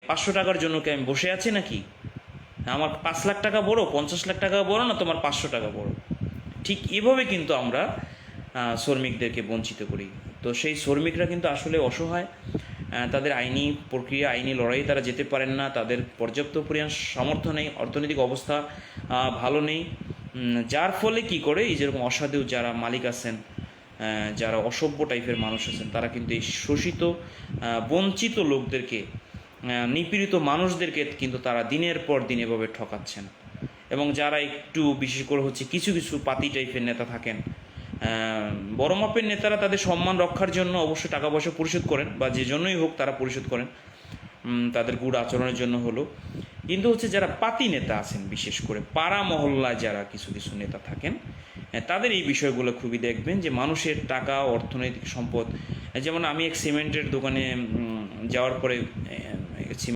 500 টাকার জন্য কি আমি বসে আছি নাকি? আমার 5 লাখ টাকা বড়, 50 লাখ টাকা বড়, না তোমার 500 টাকা বড়? ঠিক এভাবে কিন্তু আমরা শ্রমিকদেরকে বঞ্চিত করি। তো সেই শ্রমিকরা কিন্তু আসলে অসহায়, তাদের আইনি প্রক্রিয়া, আইনি লড়াই তারা যেতে পারেন না, তাদের পর্যাপ্ত পরিমাণ সামর্থ্য নেই, অর্থনৈতিক অবস্থা ভালো নেই, যার ফলে কি করে এই যেরকম অসাধু যারা মালিক আছেন, যারা অসভ্য টাইপের মানুষ আছেন, তারা কিন্তু এই শোষিত বঞ্চিত লোকদেরকে, নিপীড়িত মানুষদেরকে কিন্তু তারা দিনের পর দিন এভাবে ঠকাচ্ছেন। এবং যারা একটু বিশেষ করে হচ্ছে কিছু কিছু পাতি টাইপের নেতা থাকেন, বড় মাপের নেতারা তাদের সম্মান রক্ষার জন্য অবশ্যই টাকা পয়সা পরিশোধ করেন, বা যে জন্যই হোক তারা পরিশোধ করেন, তাদের গুড় আচরণের জন্য হলো। কিন্তু হচ্ছে যারা পাতি নেতা আছেন, বিশেষ করে পাড়া মহল্লায় যারা কিছু কিছু নেতা থাকেন, তাদের এই বিষয়গুলো খুবই দেখবেন যে মানুষের টাকা, অর্থনৈতিক সম্পদ, যেমন আমি এক সিমেন্টের দোকানে যাওয়ার পরে